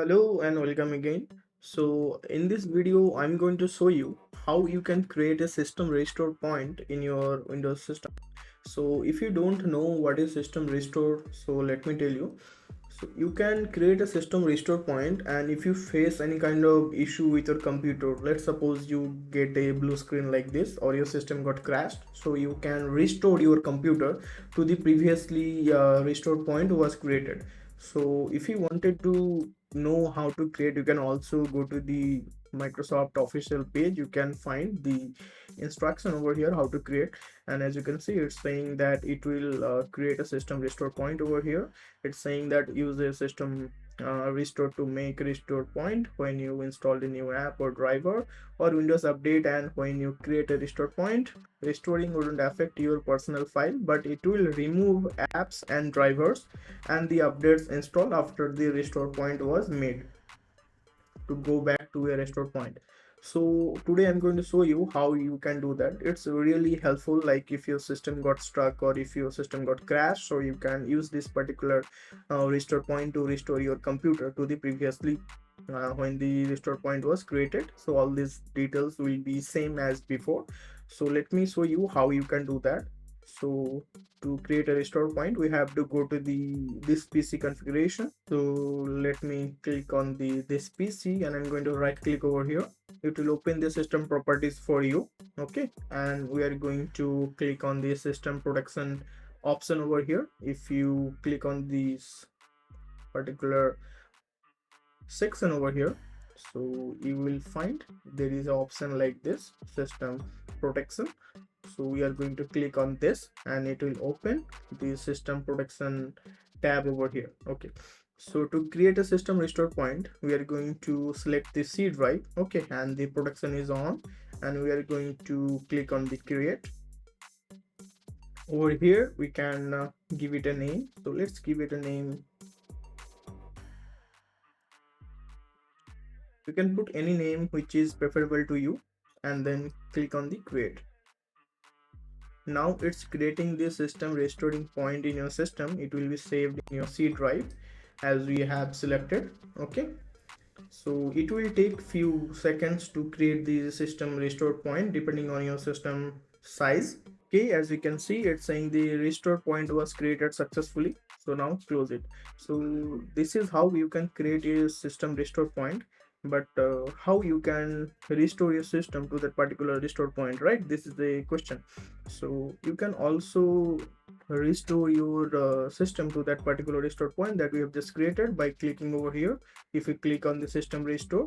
Hello and welcome again. So in this video, I'm going to show you how you can create a system restore point in your Windows system. So if you don't know what is system restore, so let me tell you. So you can create a system restore point, and if you face any kind of issue with your computer, let's suppose you get a blue screen like this or your system got crashed, so you can restore your computer to the previously restored point was created. So if you wanted to know how to create, you can also go to the Microsoft official page. You can find the instruction over here how to create, and as you can see, it's saying that it will create a system restore point over here. It's saying that use a system restore to make restore point when you install the new app or driver or Windows update, and when you create a restore point, restoring wouldn't affect your personal file, but it will remove apps and drivers and the updates installed after the restore point was made to go back to a restore point. So today I'm going to show you how you can do that. It's really helpful, like if your system got stuck or if your system got crashed, so you can use this particular restore point to restore your computer to the previously when the restore point was created. So all these details will be same as before. So let me show you how you can do that. So to create a restore point, we have to go to the this PC configuration. So let me click on the this PC, and I'm going to right click over here. It will open the system properties for you. Okay, and we are going to click on the system protection option over here. If you click on this particular section over here, so you will find there is an option like this, system protection. So we are going to click on this, and it will open the system protection tab over here. Okay, so to create a system restore point, we are going to select the C drive. Okay, and the protection is on, and we are going to click on the create. Over here we can give it a name. So let's give it a name. You can put any name which is preferable to you, and then click on the create. Now it's creating the system restoring point in your system. It will be saved in your C drive as we have selected. Okay, so it will take few seconds to create the system restore point depending on your system size. Okay, as you can see, it's saying the restore point was created successfully. So now close it. So this is how you can create a system restore point. But how you can restore your system to that particular restore point, right? This is the question. So you can also restore your system to that particular restore point that we have just created by clicking over here. If you click on the system restore,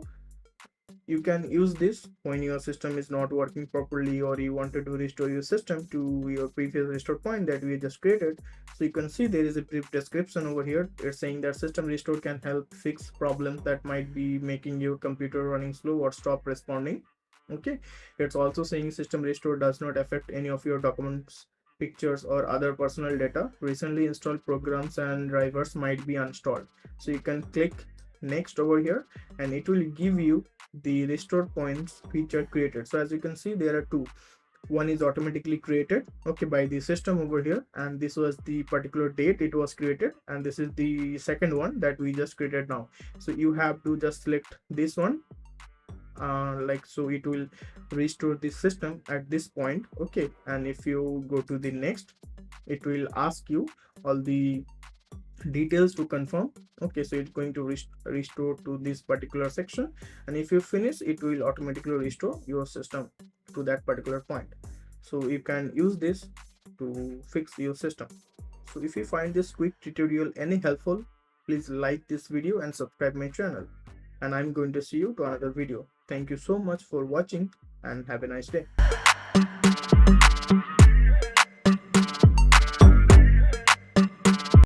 you can use this when your system is not working properly or you wanted to restore your system to your previous restore point that we just created. So you can see there is a brief description over here. It's saying that system restore can help fix problems that might be making your computer running slow or stop responding. Okay, it's also saying system restore does not affect any of your documents, pictures, or other personal data. Recently installed programs and drivers might be uninstalled. So you can click next over here, and it will give you the restore points feature created. So as you can see, there are two. One is automatically created, okay, by the system over here, and this was the particular date it was created, and this is the second one that we just created now. So you have to just select this one, like so it will restore the system at this point. Okay, and if you go to the next, it will ask you all the details to confirm. Okay, so it's going to restore to this particular section, and if you finish, it will automatically restore your system to that particular point. So you can use this to fix your system. So if you find this quick tutorial any helpful, please like this video and subscribe my channel, and I'm going to see you to another video. Thank you so much for watching, and have a nice day.